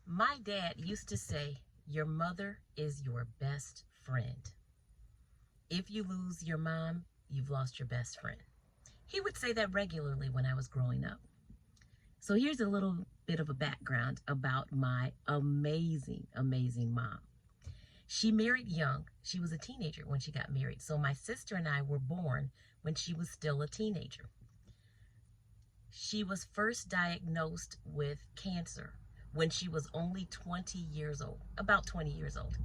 My dad used to say, your mother is your best friend. If you lose your mom, you've lost your best friend. He would say that regularly when I was growing up. So here's a little bit of a background about my amazing, amazing mom. She married young. She was a teenager when she got married. So my sister and I were born when she was still a teenager. She was first diagnosed with cancer when she was only 20 years old, about 20 years old.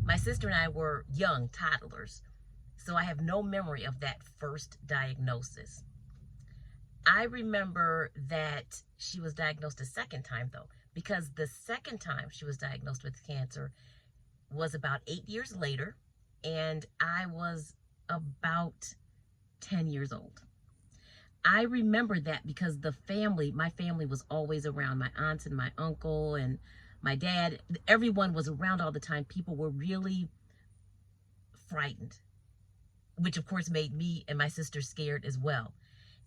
My sister and I were young toddlers, so I have no memory of that first diagnosis. I remember that she was diagnosed a second time, though, because the second time she was diagnosed with cancer was about 8 years later, and I was about 10 years old. I remember that because my family was always around. My aunts and my uncle and my dad, everyone was around all the time. People were really frightened, which of course made me and my sister scared as well.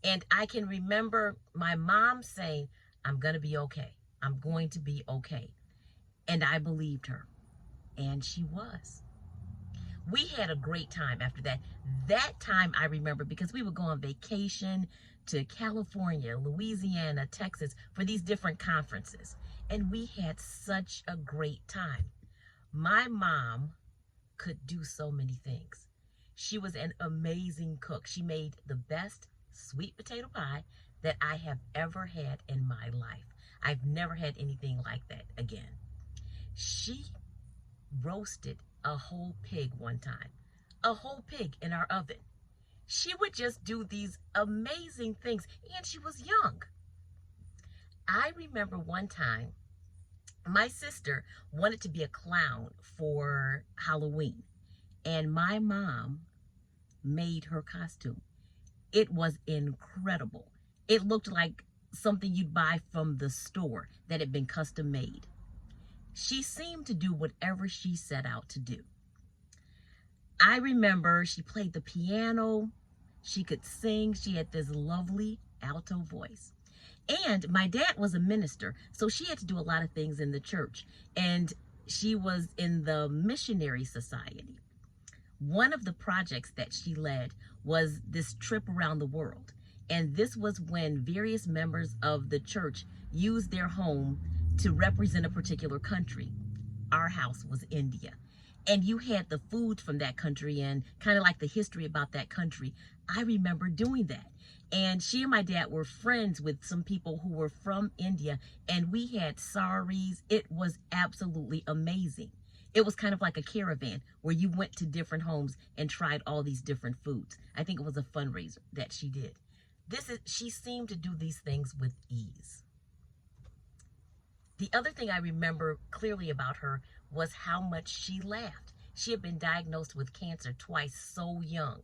And I can remember my mom saying, I'm going to be okay. I'm going to be okay. And I believed her. And she was. We had a great time after that. That time I remember because we would go on vacation to California, Louisiana, Texas for these different conferences. And we had such a great time. My mom could do so many things. She was an amazing cook. She made the best sweet potato pie that I have ever had in my life. I've never had anything like that again. She roasted a whole pig one time, a whole pig in our oven. She would just do these amazing things, and she was young. I remember one time my sister wanted to be a clown for Halloween, and my mom made her costume. It was incredible. It looked like something you'd buy from the store that had been custom made. She seemed to do whatever she set out to do. I remember she played the piano, she could sing, she had this lovely alto voice. And my dad was a minister, so she had to do a lot of things in the church. And she was in the missionary society. One of the projects that she led was this trip around the world. And this was when various members of the church used their home to represent a particular country. Our house was India. And you had the food from that country and kind of like the history about that country. I remember doing that. And she and my dad were friends with some people who were from India, and we had saris. It was absolutely amazing. It was kind of like a caravan where you went to different homes and tried all these different foods. I think it was a fundraiser that she did. She seemed to do these things with ease. The other thing I remember clearly about her was how much she laughed. She had been diagnosed with cancer twice so young,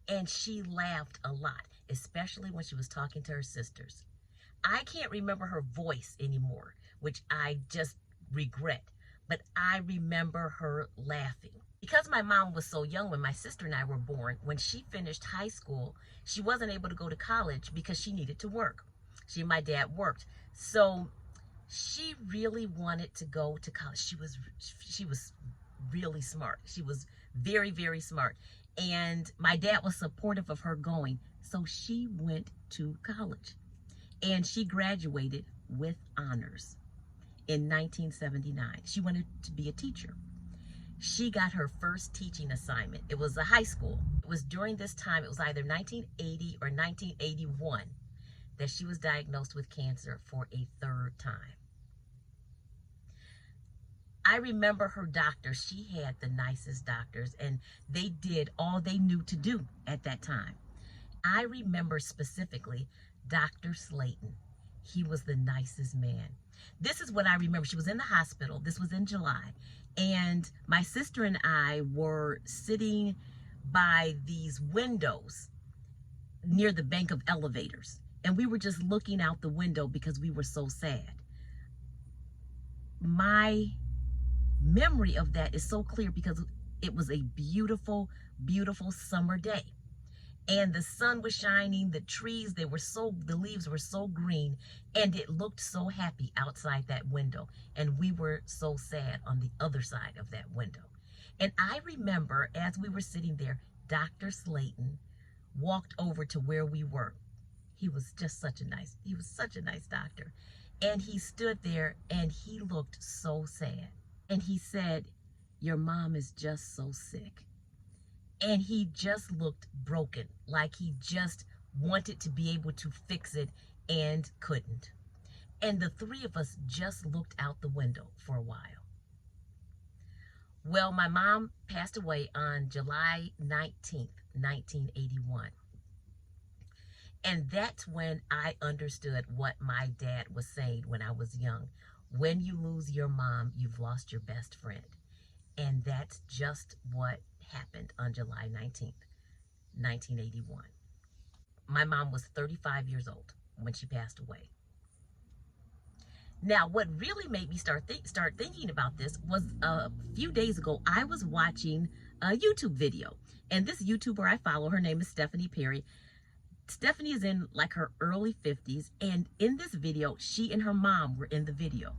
and she laughed a lot, especially when she was talking to her sisters. I can't remember her voice anymore, which I just regret, but I remember her laughing. Because my mom was so young when my sister and I were born, when she finished high school, she wasn't able to go to college because she needed to work. She and my dad worked. So she really wanted to go to college. She was really smart. She was very, very smart. And my dad was supportive of her going. So she went to college. And she graduated with honors in 1979. She wanted to be a teacher. She got her first teaching assignment. It was a high school. It was during this time, it was either 1980 or 1981, that she was diagnosed with cancer for a third time. I remember her doctors. She had the nicest doctors, and they did all they knew to do at that time. I remember specifically Dr. Slayton. He was the nicest man. This is what I remember. She was in the hospital. This was in July. And my sister and I were sitting by these windows near the bank of elevators. And we were just looking out the window because we were so sad. My memory of that is so clear because it was a beautiful, beautiful summer day. and the sun was shining, the trees, the leaves were so green, and it looked so happy outside that window. And we were so sad on the other side of that window. And I remember as we were sitting there, Dr. Slayton walked over to where we were. He was such a nice doctor. And he stood there and he looked so sad. And he said, "Your mom is just so sick." And he just looked broken, like he just wanted to be able to fix it and couldn't. And the three of us just looked out the window for a while. Well, my mom passed away on July 19th, 1981. And that's when I understood what my dad was saying when I was young. When you lose your mom, you've lost your best friend. And that's just what happened on July 19th, 1981. My mom was 35 years old when she passed away. Now, what really made me start thinking about this was a few days ago, I was watching a YouTube video. And this YouTuber I follow, her name is Stephanie Perry. Stephanie is in like her early 50s. And in this video, she and her mom were in the video.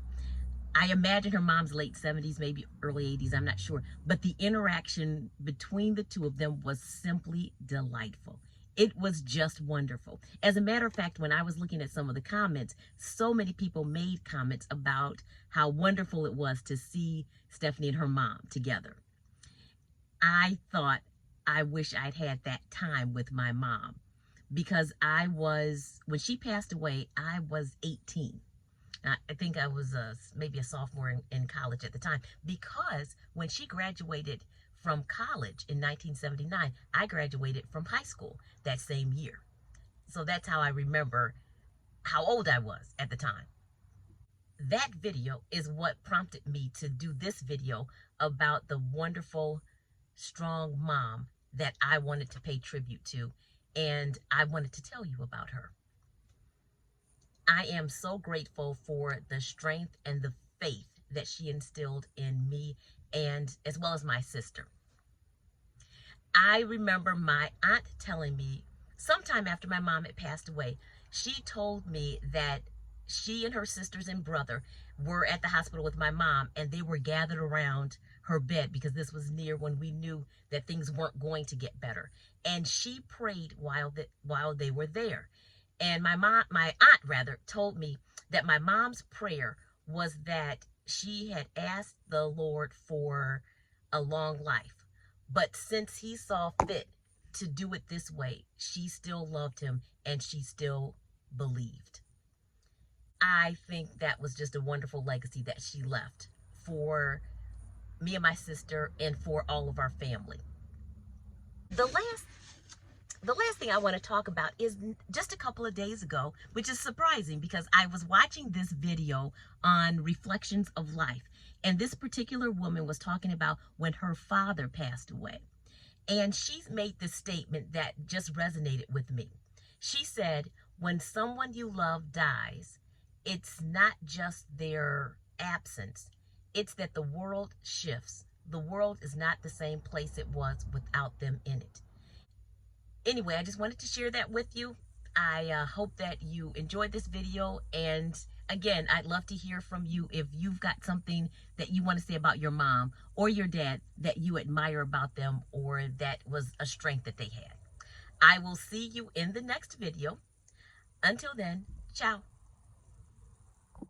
I imagine her mom's late 70s, maybe early 80s, I'm not sure. But the interaction between the two of them was simply delightful. It was just wonderful. As a matter of fact, when I was looking at some of the comments, so many people made comments about how wonderful it was to see Stephanie and her mom together. I thought, I wish I'd had that time with my mom, because when she passed away, I was 18. I think I was maybe a sophomore in college at the time, because when she graduated from college in 1979, I graduated from high school that same year. So that's how I remember how old I was at the time. That video is what prompted me to do this video about the wonderful, strong mom that I wanted to pay tribute to, and I wanted to tell you about her. I am so grateful for the strength and the faith that she instilled in me, and as well as my sister. I remember my aunt telling me sometime after my mom had passed away, she told me that she and her sisters and brother were at the hospital with my mom, and they were gathered around her bed because this was near when we knew that things weren't going to get better. And she prayed while they were there. And my aunt told me that my mom's prayer was that she had asked the Lord for a long life. But since he saw fit to do it this way, she still loved him and she still believed. I think that was just a wonderful legacy that she left for me and my sister and for all of our family. The last thing I want to talk about is just a couple of days ago, which is surprising because I was watching this video on Reflections of Life. And this particular woman was talking about when her father passed away. And she made this statement that just resonated with me. She said, when someone you love dies, it's not just their absence. It's that the world shifts. The world is not the same place it was without them in it. Anyway, I just wanted to share that with you. I hope that you enjoyed this video. And again, I'd love to hear from you if you've got something that you want to say about your mom or your dad that you admire about them or that was a strength that they had. I will see you in the next video. Until then, ciao.